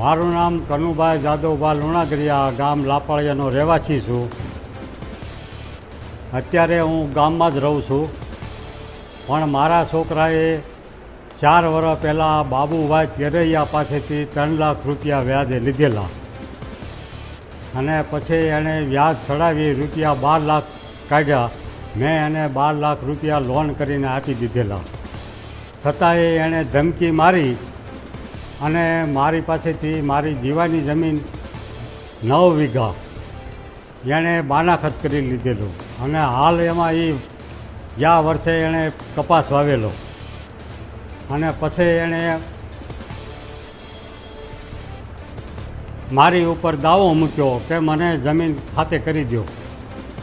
મારું નામ કનુભાઈ જાદવભાઈ લુણાગરિયા, ગામ લાપાળિયાનો રહેવાસી છું. અત્યારે હું ગામમાં જ રહું છું, પણ મારા છોકરાએ 4 વર્ષ પહેલાં બાબુભાઈ કેરૈયા પાસેથી 3 લાખ રૂપિયા વ્યાજે લીધેલા અને પછી એણે વ્યાજ ચડાવી રૂપિયા 12 લાખ કાઢ્યા. મેં એને 12 લાખ રૂપિયા લોન કરીને આપી દીધેલા. છતાંય એણે ધમકી મારી અને મારી પાસેથી મારી જીવાની જમીન 9 વીઘા એણે બાનાખત કરી લીધેલું અને હાલ એમાં ગયા વર્ષે એણે કપાસ વાવેલો અને પછી એણે મારી ઉપર દાવો મૂક્યો કે મને જમીન ખાતે કરી દો.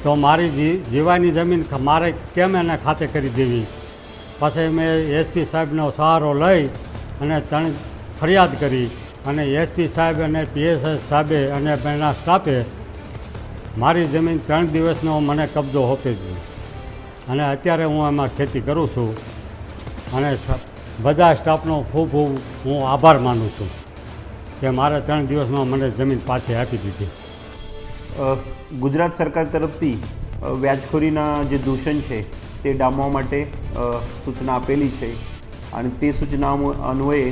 તો મારી જીવાની જમીન મારે કેમ એને ખાતે કરી દેવી? પછી મેં એસપી સાહેબનો સહારો લઈ અને ફરિયાદ કરી અને એસપી સાહેબ અને પીએસઆઈ સાહેબે અને એના સ્ટાફે મારી જમીન 3 દિવસનો મને કબજો આપી દીધો અને અત્યારે હું એમાં ખેતી કરું છું અને બધા સ્ટાફનો ખૂબ ખૂબ હું આભાર માનું છું કે મારે 3 દિવસમાં મને જમીન પાછી આપી દીધી. ગુજરાત સરકાર તરફથી વ્યાજખોરીના જે દૂષણ છે તે ડામવા માટે સૂચના આપેલી છે અને તે સૂચના અન્વયે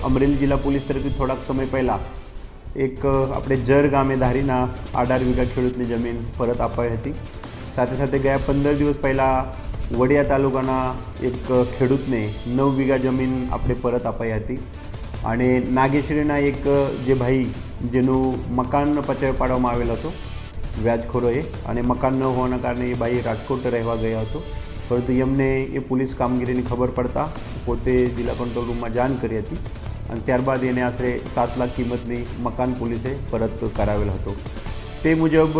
અમરેલી જિલ્લા પોલીસ તરફથી થોડાક સમય પહેલાં એક આપણે જર ગામે ધારીના 18 વીઘા ખેડૂતની જમીન પરત અપાઈ હતી. સાથે સાથે ગયા 15 દિવસ પહેલાં વડિયા તાલુકાના એક ખેડૂતને 9 વીઘા જમીન આપણે પરત અપાઈ હતી અને નાગેશ્વરીના એક જે ભાઈ જેનું મકાન પચાવી પાડવામાં આવેલ હતો વ્યાજખોરોએ અને મકાન ન હોવાના કારણે એ ભાઈ રાજકોટ રહેવા ગયા હતો, પરંતુ એમને એ પોલીસ કામગીરીની ખબર પડતા પોતે જિલ્લા કંટ્રોલ રૂમમાં જાણ કરી હતી અને ત્યારબાદ એને આશરે 7 લાખ કિંમતની મકાન પોલીસે પરત કરાવેલ હતો. તે મુજબ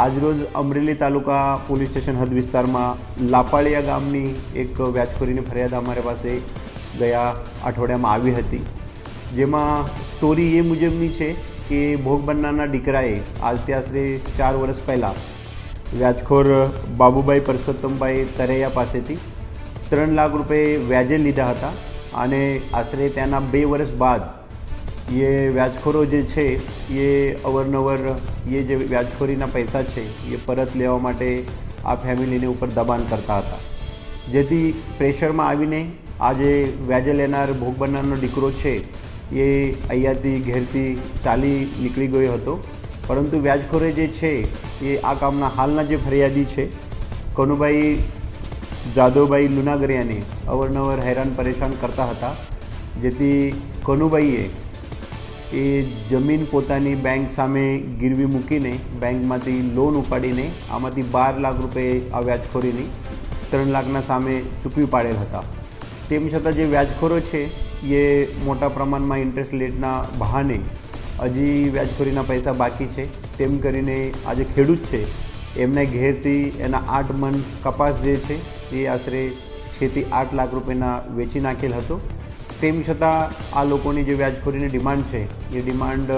આજરોજ અમરેલી તાલુકા પોલીસ સ્ટેશન હદ વિસ્તારમાં લાપાળિયા ગામની એક વ્યાજખોરીની ફરિયાદ અમારી પાસે ગયા અઠવાડિયામાં આવી હતી, જેમાં સ્ટોરી એ મુજબની છે કે ભોગ બનનારના દીકરાએ આજથી આશરે 4 વર્ષ પહેલાં વ્યાજખોર બાબુભાઈ પરસોત્તમભાઈ તરૈયા પાસેથી 3 લાખ રૂપિયા વ્યાજે લીધા હતા અને આશરે ત્યાંના 2 વર્ષ બાદ એ વ્યાજખોરો જે છે એ અવારનવાર એ જે વ્યાજખોરીના પૈસા છે એ પરત લેવા માટે આ ફેમિલીને ઉપર દબાણ કરતા હતા, જેથી પ્રેશરમાં આવીને આજે વ્યાજે લેનાર ભોગ બનનારનો દીકરો છે એ અહીંયાથી ઘેરથી ચાલી નીકળી ગયો હતો. પરંતુ વ્યાજખોરે જે છે એ આ કામના હાલના જે ફરિયાદી છે કનુભાઈ જાદવભાઈ લુણાગરિયાને અવારનવાર હેરાન પરેશાન કરતા હતા, જેથી કનુભાઈએ એ જમીન પોતાની બેંક સામે ગીરવી મૂકીને બેંકમાંથી લોન ઉપાડીને આમાંથી 12 લાખ રૂપિયા આ વ્યાજખોરીની 3 લાખના સામે ચૂકવી પાડેલ હતા. તેમ છતાં જે વ્યાજખોરો છે એ મોટા પ્રમાણમાં ઇન્ટરેસ્ટ રેટના બહાને હજી વ્યાજખોરીના પૈસા બાકી છે તેમ કરીને આજે ખેડૂત છે એમના ઘેરથી એના 8 મણ કપાસ જે છે એ આશરે 6 થી 8 લાખ રૂપિયાના વેચી નાખેલ હતો. તેમ છતાં આ લોકોની જે વ્યાજખોરીની ડિમાન્ડ છે એ ડિમાન્ડ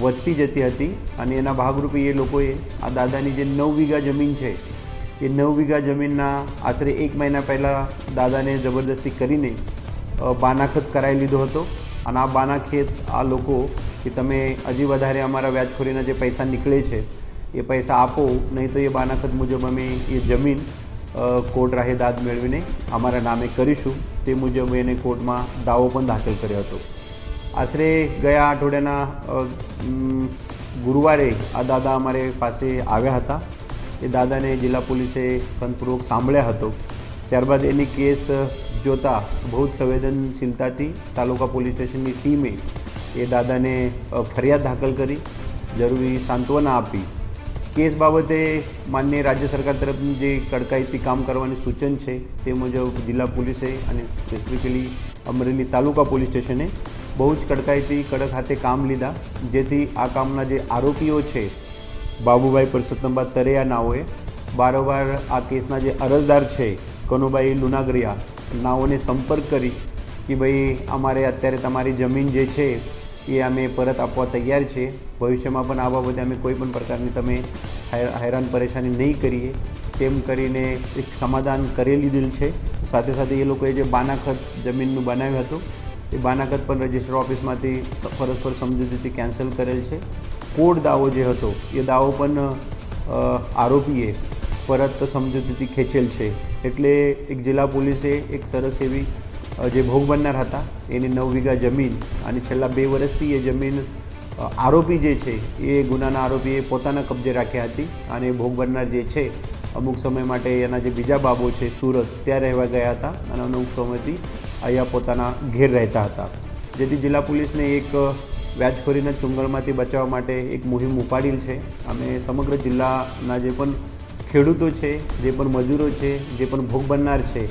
વધતી જતી હતી અને એના ભાગરૂપે એ લોકોએ આ દાદાની જે 9 વીઘા જમીન છે એ 9 વીઘા જમીનના આશરે 1 મહિના પહેલાં દાદાને જબરદસ્તી કરીને બાનાખત કરાવી લીધો હતો અને આ બાનાખેત આ લોકો કે તમે હજી વધારે અમારા વ્યાજખોરીના જે પૈસા નીકળે છે એ પૈસા આપો, નહીં તો એ બાનાખત મુજબ અમે એ જમીન કોર્ટ રાહે દાદ મેળવીને અમારા નામે કરીશું. તે મુજબ એને કોર્ટમાં દાવો પણ દાખલ કર્યો હતો. આશરે ગયા અઠવાડિયાના ગુરુવારે આ દાદા અમારે પાસે આવ્યા હતા. એ દાદાને જિલ્લા પોલીસે કંતપૂર્વક સાંભળ્યા હતો. ત્યારબાદ એની કેસ જોતાં બહુ જ સંવેદનશીલતાથી તાલુકા પોલીસ સ્ટેશનની ટીમે એ દાદાને ફરિયાદ દાખલ કરી, જરૂરી સાંત્વના આપી. કેસ બાબતે માનનીય રાજ્ય સરકાર તરફની જે કડકાઈથી કામ કરવાની સૂચન છે તે મુજબ જિલ્લા પોલીસે અને સ્પેસિફિકલી અમરેલી તાલુકા પોલીસ સ્ટેશને બહુ જ કડકાઈથી કડક હાથે કામ લીધા, જેથી આ કામના જે આરોપીઓ છે બાબુભાઈ પરસોત્તમભાઈ તરૈયા નાઓએ વારંવાર આ કેસના જે અરજદાર છે કનુભાઈ લુણાગરિયા નાઓને સંપર્ક કરી કે ભાઈ અમારે અત્યારે તમારી જમીન જે છે એ અમે પરત આપવા તૈયાર છીએ, ભવિષ્યમાં પણ આ બાબતે અમે કોઈ પણ પ્રકારની તમે હેરાન પરેશાની નહીં કરીએ તેમ કરીને એક સમાધાન કરી લીધેલ છે. સાથે સાથે એ લોકોએ જે બાનાખત જમીનનું બનાવ્યું હતું એ બાનાકત પણ રજિસ્ટર ઓફિસમાંથી પરસ્પર સમજૂતીથી કેન્સલ કરેલ છે. કોડ દાવો જે હતો એ દાવો પણ આરોપીએ પરત સમજૂતીથી ખેંચેલ છે. એટલે એક જિલ્લા પોલીસે એક સરસ એવી જે ભોગ બનનાર હતા એની 9 વીઘા જમીન અને છેલ્લા 2 વર્ષથી એ જમીન આરોપી જે છે એ ગુનાના આરોપીએ પોતાના કબજે રાખ્યા હતી અને ભોગ બનનાર જે છે અમુક સમય માટે એના જે બીજા બાબો છે સુરત ત્યાં રહેવા ગયા હતા અને અમુક સમયથી અહીંયા પોતાના ઘેર રહેતા હતા. જેથી જિલ્લા પોલીસને એક વ્યાજખોરીના ચુંગલમાંથી બચાવવા માટે એક મુહિમ ઉપાડેલ છે. અમે સમગ્ર જિલ્લાના જે પણ ખેડૂતો છે, જે પણ મજૂરો છે, જે પણ ભોગ બનનાર છે,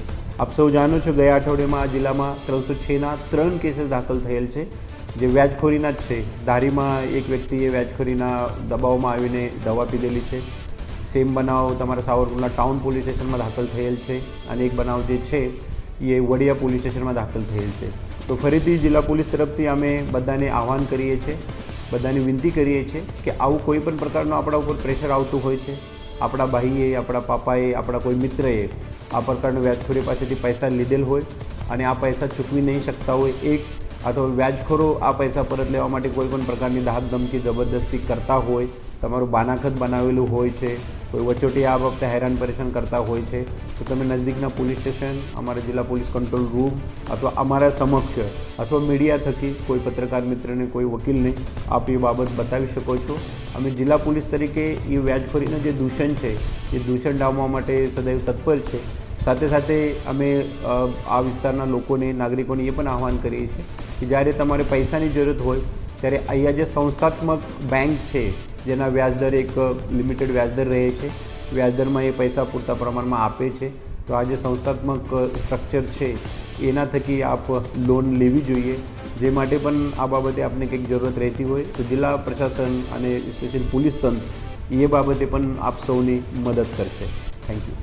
આપ સૌ જાણો છો ગયા અઠવાડિયામાં આ જિલ્લામાં 306ના 3 કેસીસ દાખલ થયેલ છે જે વ્યાજખોરીના જ છે. ધારીમાં એક વ્યક્તિએ વ્યાજખોરીના દબાવમાં આવીને દવા પીધેલી છે. સેમ બનાવ તમારા સાવરકુંડલા ટાઉન પોલીસ સ્ટેશનમાં દાખલ થયેલ છે અને એક બનાવ જે છે એ વડિયા પોલીસ સ્ટેશનમાં દાખલ થયેલ છે. તો ફરીથી જિલ્લા પોલીસ તરફથી અમે બધાને આહવાન કરીએ છીએ, બધાને વિનંતી કરીએ છીએ કે આવું કોઈ પણ પ્રકારનું આપણા ઉપર પ્રેશર આવતું હોય છે, આપણા ભાઈએ, આપણા પાપાએ, આપણા કોઈ મિત્રએ આ પ્રકારનું વ્યાજખોરી પાસેથી પૈસા લીધેલ હોય અને આ પૈસા ચૂકવી નહીં શકતા હોય, એક અથવા વ્યાજખોરો આ પૈસા પરત લેવા માટે કોઈ પણ પ્રકારની ધાક ધમકી જબરદસ્તી કરતા હોય, તમારું બાનાખત બનાવેલું હોય છે, કોઈ વચોટી આ વખતે હેરાન પરેશાન કરતા હોય છે, તો તમે નજદીકના પોલીસ સ્ટેશન, અમારા જિલ્લા પોલીસ કંટ્રોલ રૂમ અથવા અમારા સમક્ષ અથવા મીડિયા થકી કોઈ પત્રકાર મિત્રને, કોઈ વકીલને આપ એ બાબત બતાવી શકો છો. અમે જિલ્લા પોલીસ તરીકે એ વ્યાજખોરીનું જે દૂષણ છે એ દૂષણ ડામવા માટે સદૈવ તત્પર છે. સાથે સાથે અમે આ વિસ્તારના લોકોને, નાગરિકોને એ પણ આહવાન કરીએ છીએ કે જ્યારે તમારે પૈસાની જરૂરત હોય ત્યારે અહીંયા જે સંસ્થાત્મક બેંક છે જેના વ્યાજદર એક લિમિટેડ વ્યાજદર રહે છે, વ્યાજદરમાં એ પૈસા પૂરતા પ્રમાણમાં આપે છે. તો આ જે સંસ્થાત્મક સ્ટ્રક્ચર છે એના થકી આપ લોન લેવી જોઈએ. જે માટે પણ આ બાબતે આપને કંઈક જરૂરત રહેતી હોય તો જિલ્લા પ્રશાસન અને સ્પેશિયલ પોલીસ તંત્ર એ બાબતે પણ આપ સૌની મદદ કરશે. Thank you.